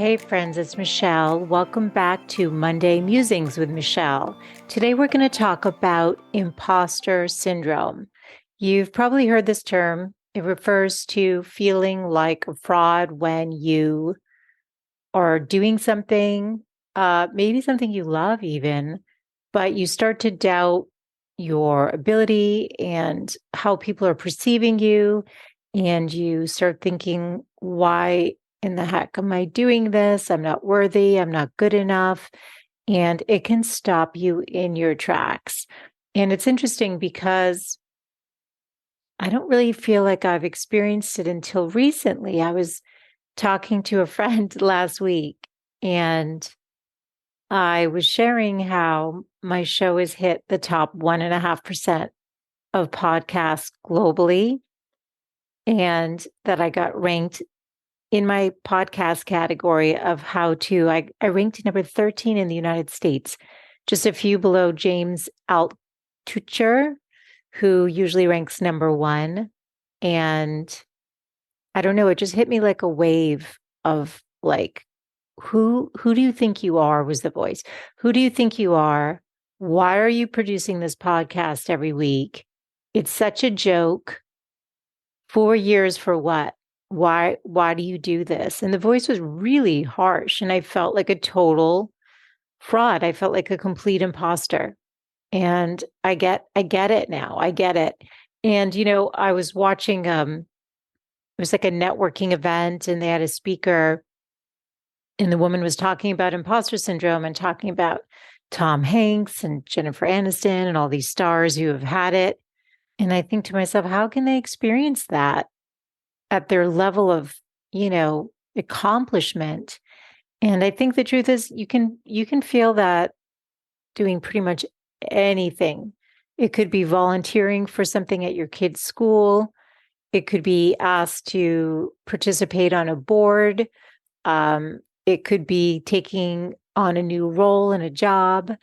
Hey friends, it's Michele. Welcome back to Monday Musings with Michele. Today we're going to talk about imposter syndrome. You've probably heard this term. It refers to feeling like a fraud when you are doing something, maybe something you love even, but you start to doubt your ability and how people are perceiving you. And you start thinking, why in the heck am I doing this? I'm not worthy. I'm not good enough. And it can stop you in your tracks. And it's interesting because I don't really feel like I've experienced it until recently. I was talking to a friend last week and I was sharing how my show has hit the top 1.5% of podcasts globally and that I got ranked in my podcast category of how to. I ranked number 13 in the United States, just a few below James Altucher, who usually ranks number one. And I don't know, it just hit me like a wave of like, who do you think you are was the voice. Who do you think you are? Why are you producing this podcast every week? It's such a joke. 4 years for what? Why do you do this? And the voice was really harsh and I felt like a total fraud. I felt like a complete imposter. And I get it now. I get it. And I was watching it was like a networking event and they had a speaker and the woman was talking about imposter syndrome and talking about Tom Hanks and Jennifer Aniston and all these stars who have had it. And I think to myself, how can they experience that at their level of, accomplishment? And I think the truth is you can feel that doing pretty much anything. It could be volunteering for something at your kid's school. It could be asked to participate on a board. It could be taking on a new role in a job.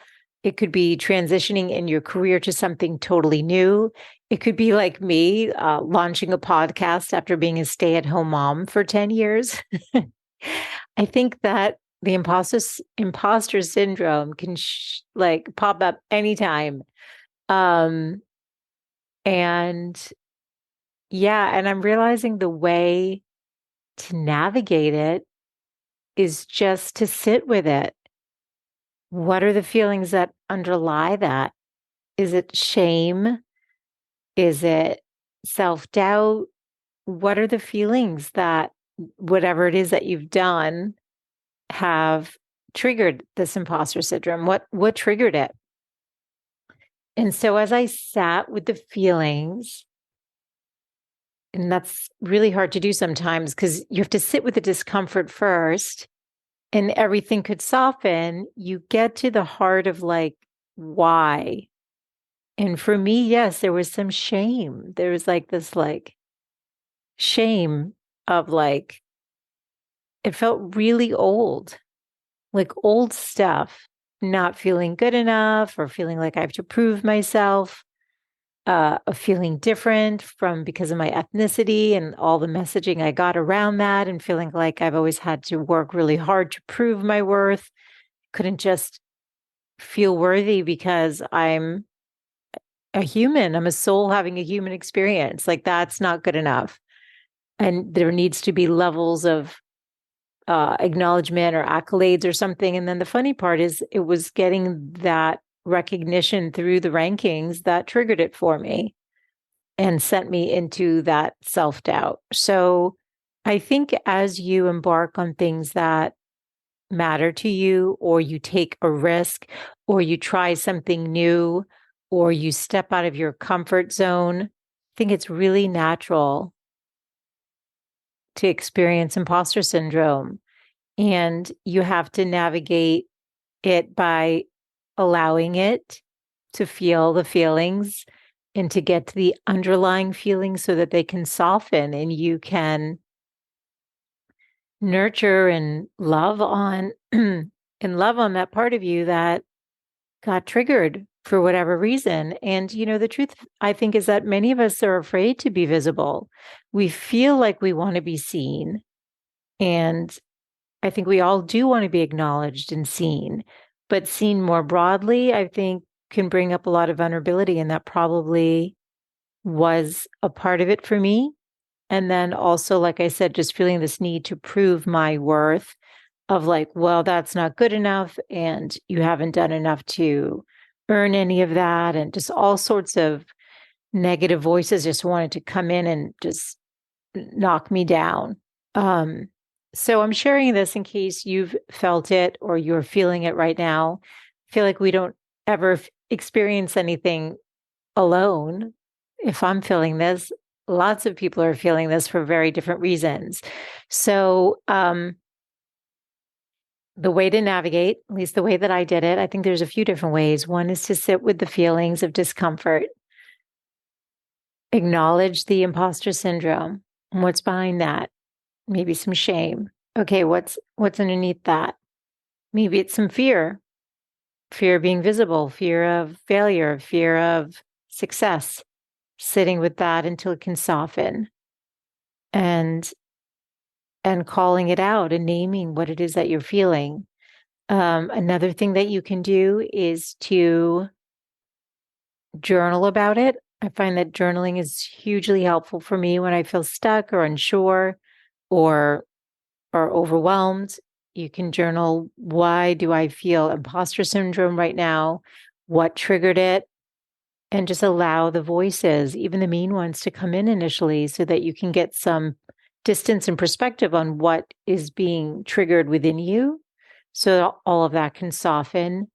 It could be transitioning in your career to something totally new. It could be like me, launching a podcast after being a stay-at-home mom for 10 years. I think that the imposter syndrome can like pop up anytime. Um, and yeah, and I'm realizing the way to navigate it is just to sit with it. What are the feelings that underlie that? Is it shame? Is it self-doubt? What are the feelings that whatever it is that you've done have triggered this imposter syndrome? What triggered it? And so as I sat with the feelings, and that's really hard to do sometimes because you have to sit with the discomfort first and everything could soften, you get to the heart of like, why? And for me, yes, there was some shame. There was like this like shame of like, it felt really old, like old stuff, not feeling good enough or feeling like I have to prove myself, of feeling different from because of my ethnicity and all the messaging I got around that and feeling like I've always had to work really hard to prove my worth. Couldn't just feel worthy because I'm a human. I'm a soul having a human experience. Like that's not good enough. And there needs to be levels of acknowledgement or accolades or something. And then the funny part is it was getting that recognition through the rankings that triggered it for me and sent me into that self-doubt. So I think as you embark on things that matter to you, or you take a risk, or you try something new, or you step out of your comfort zone, I think it's really natural to experience imposter syndrome. And you have to navigate it by allowing it to feel the feelings and to get to the underlying feelings so that they can soften and you can nurture and love on and love on that part of you that got triggered for whatever reason. And the truth I think is that many of us are afraid to be visible. We feel like we want to be seen. And I think we all do want to be acknowledged and seen, but seen more broadly, I think can bring up a lot of vulnerability. And that probably was a part of it for me. And then also, like I said, just feeling this need to prove my worth of like, well, that's not good enough. And you haven't done enough to earn any of that. And just all sorts of negative voices just wanted to come in and just knock me down. Um, so I'm sharing this in case you've felt it or you're feeling it right now. I feel like we don't ever experience anything alone. If I'm feeling this, lots of people are feeling this for very different reasons. So, the way to navigate, at least the way that I did it, I think there's a few different ways. One is to sit with the feelings of discomfort, acknowledge the imposter syndrome and what's behind that. Maybe some shame. Okay, what's underneath that? Maybe it's some fear, fear of being visible, fear of failure, fear of success. Sitting with that until it can soften and calling it out and naming what it is that you're feeling. Another thing that you can do is to journal about it. I find that journaling is hugely helpful for me when I feel stuck or unsure or overwhelmed. You can journal, why do I feel imposter syndrome right now? What triggered it? And just allow the voices, even the mean ones, to come in initially so that you can get some distance and perspective on what is being triggered within you. So all of that can soften.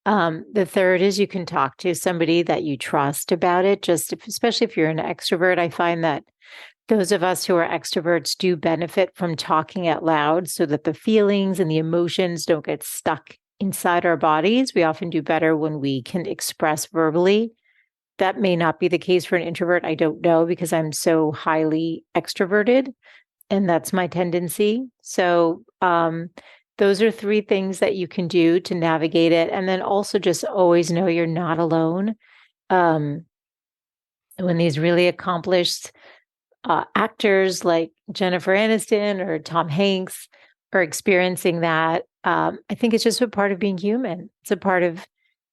The third is you can talk to somebody that you trust about it, especially if you're an extrovert. I find that those of us who are extroverts do benefit from talking out loud so that the feelings and the emotions don't get stuck inside our bodies. We often do better when we can express verbally. That may not be the case for an introvert. I don't know because I'm so highly extroverted and that's my tendency. So, those are three things that you can do to navigate it. And then also just always know you're not alone. When these really accomplished actors like Jennifer Aniston or Tom Hanks are experiencing that, I think it's just a part of being human. It's a part of,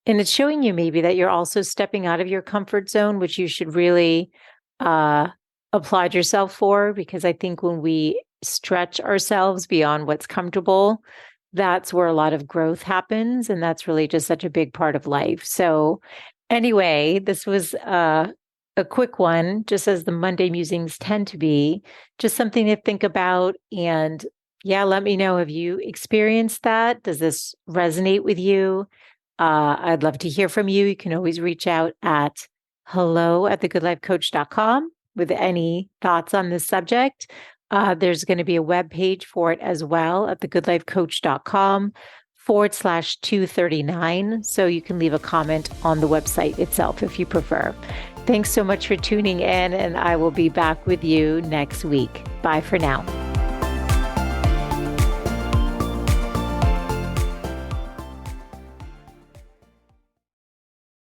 and it's showing you maybe that you're also stepping out of your comfort zone, which you should really applaud yourself for, because I think when we stretch ourselves beyond what's comfortable, that's where a lot of growth happens. And that's really just such a big part of life. So anyway, this was a quick one, just as the Monday musings tend to be, just something to think about. And yeah, let me know, have you experienced that? Does this resonate with you? I'd love to hear from you. You can always reach out at hello@thegoodlifecoach.com with any thoughts on this subject. There's going to be a web page for it as well at thegoodlifecoach.com/239. So you can leave a comment on the website itself if you prefer. Thanks so much for tuning in, and I will be back with you next week. Bye for now.